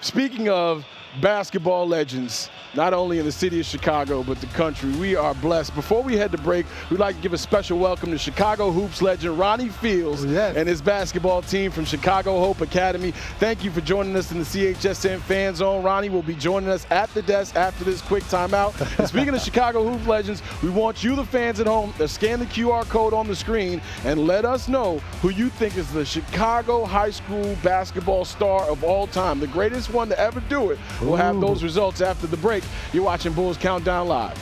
Speaking of basketball legends, not only in the city of Chicago, but the country, we are blessed. Before we head to break, we'd like to give a special welcome to Chicago Hoops legend Ronnie Fields and his basketball team from Chicago Hope Academy. Thank you for joining us in the CHSN Fan Zone. Ronnie will be joining us at the desk after this quick timeout. And speaking of Chicago Hoops legends, we want you, the fans at home, to scan the QR code on the screen and let us know who you think is the Chicago high school basketball star of all time, the greatest one to ever do it. We'll have those results after the break. You're watching Bulls Countdown Live.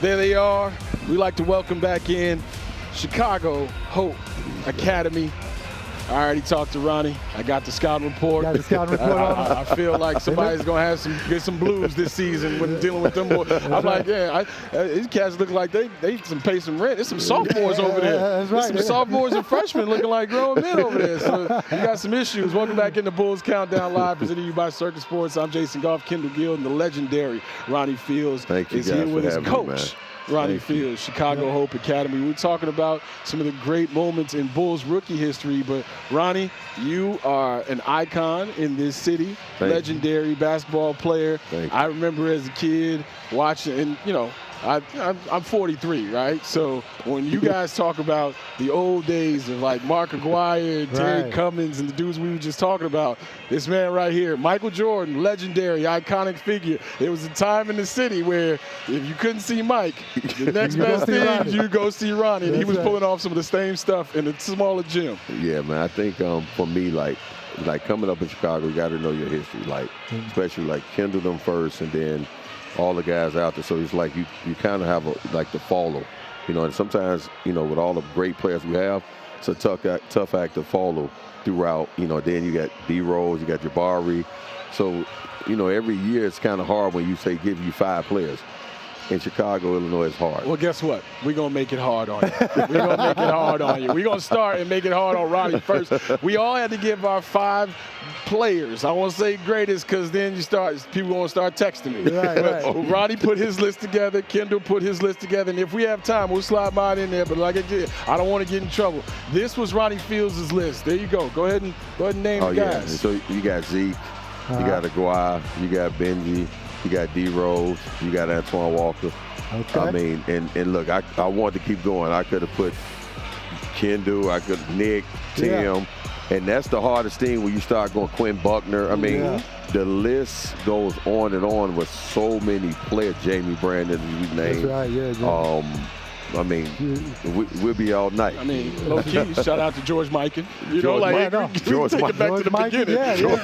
There they are. We'd like to welcome back in Chicago Hope Academy. I already talked to Ronnie. I got the scouting report. I feel like somebody's going to get some blues this season when dealing with them. I'm like, these cats look like they pay some rent. There's some sophomores over there. That's right. There's some sophomores and freshmen looking like grown men over there. So you got some issues. Welcome back into Bulls Countdown Live, presented to you by Circus Sports. I'm Jason Goff, Kendall, Gill, and the legendary Ronnie Fields is here with his coach. Ronnie Fields, Chicago Hope Academy. We're talking about some of the great moments in Bulls rookie history, but Ronnie, you are an icon in this city, legendary basketball player. I remember as a kid watching, and you know, I'm 43, right? So when you guys talk about the old days of like Mark Aguirre, Terry Cummings, and the dudes we were just talking about, this man right here, Michael Jordan, legendary, iconic figure. There was a time in the city where if you couldn't see Mike, the next best thing, you go see Ronnie. And he was pulling off some of the same stuff in a smaller gym. Yeah, man, I think for me, like coming up in Chicago, you got to know your history, like especially like Kendall them first, and then all the guys out there. So it's like you kind of have to follow, you know. And sometimes, you know, with all the great players we have, it's a tough act to follow throughout. You know, then you got D Rose, you got Jabari. So, you know, every year it's kind of hard when you say give you 5 players. In Chicago, Illinois, it's hard. Well, guess what? We're going to make it hard on you. We're going to make it hard on you. We're going to start and make it hard on Ronnie first. We all had to give our 5 players. I won't say greatest because then people going to start texting me. Right. Ronnie put his list together. Kendall put his list together. And if we have time, we'll slide mine in there. But like I did, I don't want to get in trouble. This was Ronnie Fields' list. There you go. Go ahead and name the guys. Yeah. So you got Zeke, you got Aguirre, you got Benji, you got D Rose, you got Antoine Walker. Okay. I mean, and look, I wanted to keep going. I could have put Kendall, Nick, Tim, and that's the hardest thing when you start going Quinn Buckner. I mean, the list goes on and on with so many players. Jamie Brandon, you named. That's right, yeah. I mean, we'll be all night. I mean, low key, shout out to George Mikan. You know, like, George take it back to the beginning. You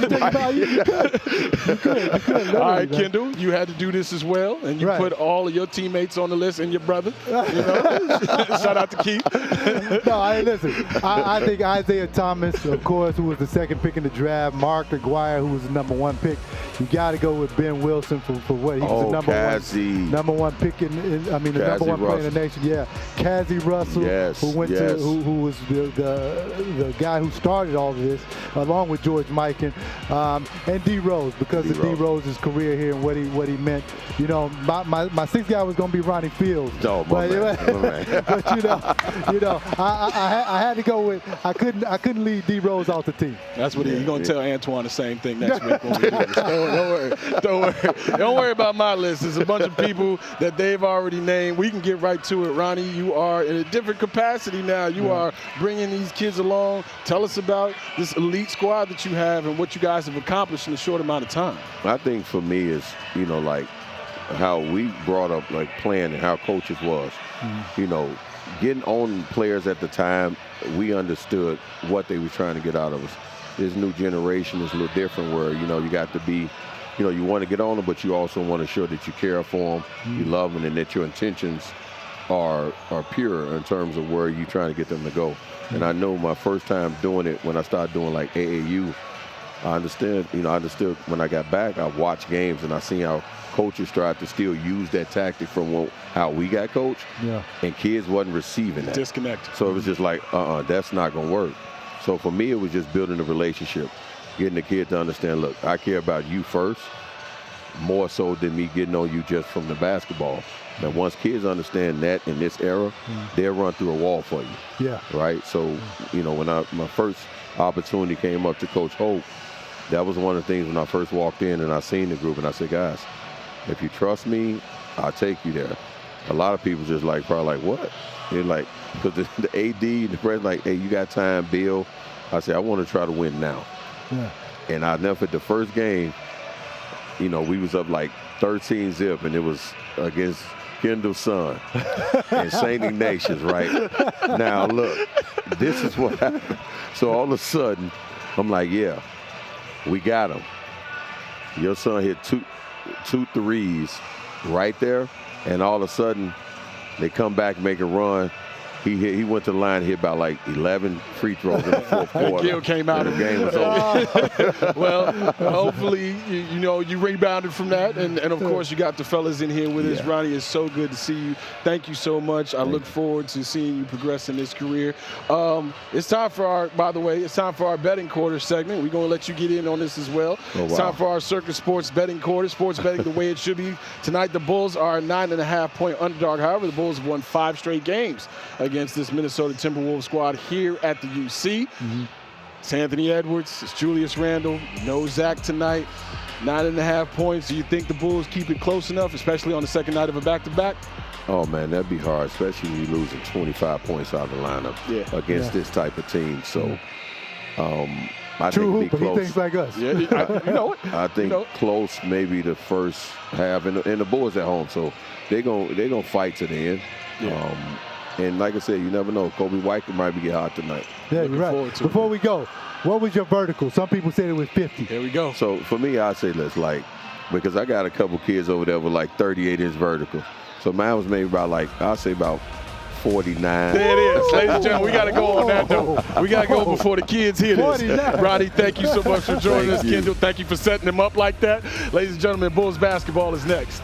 could. All right, Kendall, you had to do this as well, and you put all of your teammates on the list and your brother. You know, shout out to Keith. Listen, I think Isaiah Thomas, of course, who was the second pick in the draft, Mark Aguirre, who was the number 1 pick. You got to go with Ben Wilson for what he was the number one pick the number 1 player in the nation. Yeah, Cassie Russell, who was the guy who started all of this, along with George Mikan, and D Rose, because of D Rose's career here and what he meant. You know, my 6th guy was going to be Ronnie Fields. But you know, I had to go with I couldn't leave D Rose off the team. That's what he's going to tell Antoine the same thing next week when we do this. Don't worry about my list. There's a bunch of people that they've already named. We can get right to it. Ronnie, you are in a different capacity now. You are bringing these kids along. Tell us about this elite squad that you have and what you guys have accomplished in a short amount of time. I think for me is, you know, like how we brought up like playing and how coaches was. You know, getting on players at the time, we understood what they were trying to get out of us. This new generation is a little different where, you know, you got to be, you know, you want to get on them, but you also want to show that you care for them, you love them, and that your intentions are pure in terms of where you're trying to get them to go. And I know my first time doing it, when I started doing like AAU, I understood when I got back, I watched games and I seen how coaches tried to still use that tactic from how we got coached, and kids wasn't receiving that. Disconnected. So it was just like, that's not going to work. So for me, it was just building a relationship, getting the kid to understand, look, I care about you first, more so than me getting on you just from the basketball. Now, once kids understand that in this era, they'll run through a wall for you. Yeah. Right? So, you know, when my first opportunity came up to Coach Hope, that was one of the things when I first walked in and I seen the group, and I said, guys, if you trust me, I'll take you there. A lot of people just like, probably like, what? They're like, because the AD, the president, like, hey, you got time, Bill? I said, I want to try to win now. Yeah. And I never, the first game, you know, we was up like 13-0, and it was against Kendall's son in St. Ignatius, right? Now, look, this is what happened. So all of a sudden, I'm like, yeah, we got him. Your son hit two threes right there, and all of a sudden, they come back, make a run. He went to the line, hit about like 11 free throws in the fourth quarter. Gill came out. And the game was over. Well, hopefully, you know, you rebounded from that. And of course, you got the fellas in here with us. Ronnie, it's so good to see you. Thank you so much. I look forward to seeing you progress in this career. It's time for it's time for our betting quarter segment. We're going to let you get in on this as well. Oh, wow. It's time for our Circus Sports betting quarter. Sports betting the way it should be. Tonight, the Bulls are a 9.5-point underdog. However, the Bulls have won 5 straight games against this Minnesota Timberwolves squad here at the UC. It's Anthony Edwards, it's Julius Randle, no Zach tonight. 9.5 points. Do you think the Bulls keep it close enough, especially on the second night of a back-to-back? Oh, man, that'd be hard, especially when you're losing 25 points out of the lineup against this type of team. So I think it'll be close. He thinks like us. Yeah, you know it. I think close maybe the first half, and the Bulls at home, so they're gonna fight to the end. And like I said, you never know. Kobe White might be get hot tonight. Yeah, you're right. Before we go, what was your vertical? Some people said it was 50. Here we go. So for me, I'd say because I got a couple kids over there with like 38-inch vertical. So mine was maybe about 49. There it is. Ladies and gentlemen, we got to go on that note. We got to go before the kids hear this. 49. Ronnie, thank you so much for joining us. Kendall, thank you for setting them up like that. Ladies and gentlemen, Bulls basketball is next.